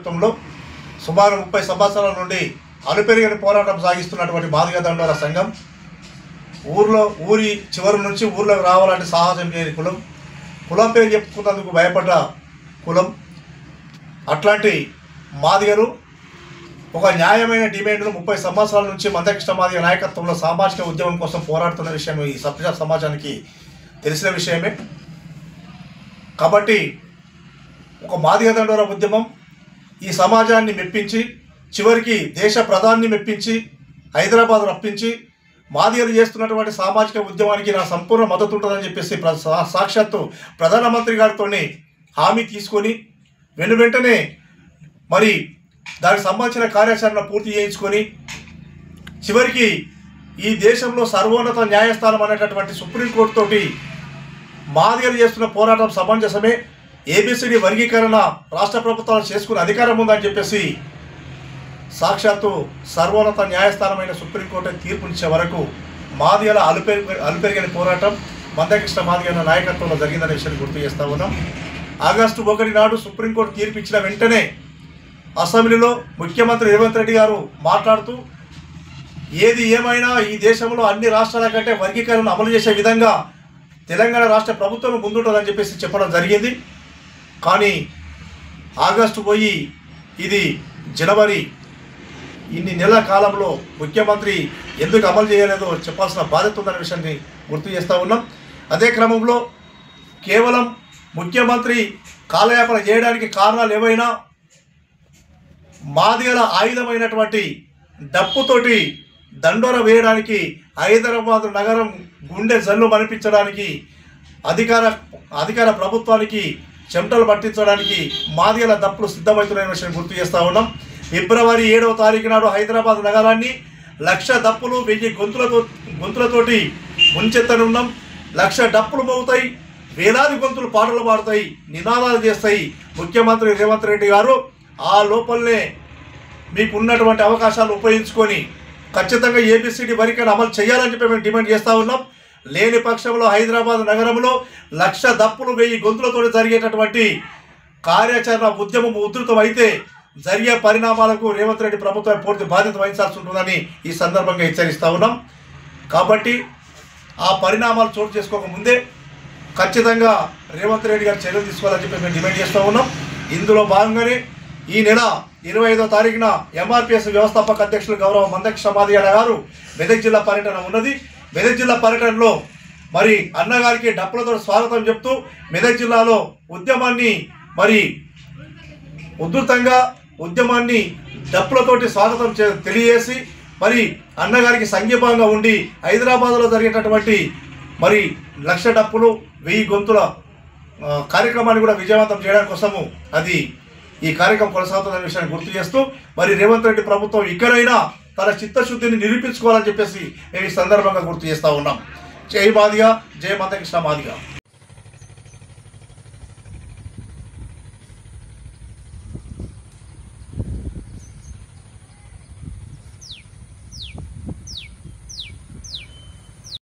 నాయకత్వంలో సుమారు 30 సంవత్సరాల నుండి అలుపెరగని పోరాటం సాగిస్తున్నటువంటి మాదిగ దండోర సంఘం ఊరి చివరి నుంచి ఊర్లోకి రావాలంటే సాహసం లేని కులం, కులం పేరు చెప్పుకున్నందుకు భయపడ్డ కులం. అట్లాంటి మాదిగలు ఒక న్యాయమైన డిమాండ్ను 30 సంవత్సరాల నుంచి మందకృష్ణ మాదిగ నాయకత్వంలో సామాజిక ఉద్యమం కోసం పోరాడుతున్న విషయం ఈ సభ్య సమాజానికి తెలిసిన విషయమే. కాబట్టి ఒక మాదిగ దండోర ఉద్యమం ఈ సమాజాన్ని మెప్పించి చివరికి దేశ ప్రధాని మెప్పించి హైదరాబాద్ రప్పించి మాదిగలు చేస్తున్నటువంటి సామాజిక ఉద్యమానికి నా సంపూర్ణ మద్దతు ఉంటుందని చెప్పేసి సాక్షాత్తు ప్రధానమంత్రి గారితో హామీ తీసుకొని వెంటనే మరి దానికి సంబంధించిన కార్యాచరణ పూర్తి చేయించుకొని చివరికి ఈ దేశంలో సర్వోన్నత న్యాయస్థానం అనేటటువంటి సుప్రీంకోర్టుతోటి మాదిగలు చేస్తున్న పోరాటం సమంజసమే, ఏబిసిడి వర్గీకరణ రాష్ట్ర ప్రభుత్వాలు చేసుకునే అధికారం ఉందని చెప్పేసి సాక్షాత్తు సర్వోన్నత న్యాయస్థానమైన సుప్రీంకోర్టు తీర్పునిచ్చే వరకు మాదిగల అలుపెరగని పోరాటం మందకృష్ణ మాదిగ నాయకత్వంలో జరిగిందనే విషయాన్ని గుర్తు చేస్తూ ఉన్నాం. ఆగస్టు 1 నాడు సుప్రీంకోర్టు తీర్పు ఇచ్చిన వెంటనే అసెంబ్లీలో ముఖ్యమంత్రి రేవంత్ రెడ్డి గారు మాట్లాడుతూ ఏది ఏమైనా ఈ దేశంలో అన్ని రాష్ట్రాల కంటే వర్గీకరణ అమలు చేసే విధంగా తెలంగాణ రాష్ట్ర ప్రభుత్వం ముందుంటుందని చెప్పేసి చెప్పడం జరిగింది. కానీ ఆగస్టు పోయి ఇది జనవరి, ఇన్ని నెలల కాలంలో ముఖ్యమంత్రి ఎందుకు అమలు చేయలేదో చెప్పాల్సిన బాధ్యత ఉందనే విషయాన్ని గుర్తు చేస్తూ ఉన్నాం. అదే క్రమంలో కేవలం ముఖ్యమంత్రి కాలయాపన చేయడానికి కారణాలు ఏవైనా మాదిగల ఆయుధమైనటువంటి డప్పుతోటి దండోర వేయడానికి హైదరాబాద్ నగరం గుండె జల్లు మనిపించడానికి అధికార ప్రభుత్వానికి చెమటలు పట్టించడానికి మాదిగల దప్పులు సిద్ధమవుతున్న విషయం గుర్తు చేస్తూ ఉన్నాం. ఫిబ్రవరి 7వ తారీఖు నాడు హైదరాబాద్ నగరాన్ని 1,00,000 దప్పులు 1000 గొంతులతోటి ముంచెత్తనున్నాం. 1,00,000 డప్పులు మోగుతాయి, వేలాది గొంతులు పాటలు పాడుతాయి, నినాదాలు చేస్తాయి. ముఖ్యమంత్రి రేవంత్ రెడ్డి గారు ఆ లోపలనే మీకు ఉన్నటువంటి అవకాశాలు ఉపయోగించుకొని ఖచ్చితంగా ఏబిసిడి వర్గీకరణ అమలు చేయాలని చెప్పి మేము డిమాండ్ చేస్తూ ఉన్నాం. లేని పక్షంలో హైదరాబాద్ నగరంలో 1,00,000 దప్పులు 1000 గొంతులతో జరిగేటటువంటి కార్యాచరణ ఉద్యమం ఉధృతం అయితే జరిగే పరిణామాలకు రేవంత్ రెడ్డి ప్రభుత్వం పూర్తి బాధ్యత వహించాల్సి ఉంటుందని ఈ సందర్భంగా హెచ్చరిస్తూ ఉన్నాం. కాబట్టి ఆ పరిణామాలు చోటు చేసుకోకముందే ఖచ్చితంగా రేవంత్ రెడ్డి గారు చర్యలు తీసుకోవాలని చెప్పి మేము డిమాండ్ చేస్తూ ఉన్నాం. ఇందులో భాగంగానే ఈ నెల 25వ తారీఖున ఎంఆర్పిఎస్ వ్యవస్థాపక అధ్యక్షులు గౌరవ మందకృష్ణ మాదిగ గారు మెదక్ జిల్లా పర్యటన ఉన్నది. మెదక్ జిల్లా పర్యటనలో మరి అన్నగారికి డప్పులతో స్వాగతం చెప్తూ మెదక్ జిల్లాలో ఉద్యమాన్ని మరి ఉధృతంగా డప్పులతోటి స్వాగతం తెలియజేసి మరి అన్నగారికి సంఘీభావంగా ఉండి హైదరాబాద్లో జరిగేటటువంటి మరి 1,00,000 డప్పులు 1000 గొంతుల కార్యక్రమాన్ని కూడా విజయవంతం చేయడం కోసము ఈ కార్యక్రమం కొనసాగుతుందనే విషయాన్ని గుర్తు చేస్తూ మరి రేవంత్ రెడ్డి ప్రభుత్వం ఇక్కడైనా తన చిత్తశుద్ధిని నిరూపించుకోవాలని చెప్పేసి మేము ఈ సందర్భంగా గుర్తు చేస్తూ ఉన్నాం. జై మాదిగ, జై మందకృష్ణ మాదిగ.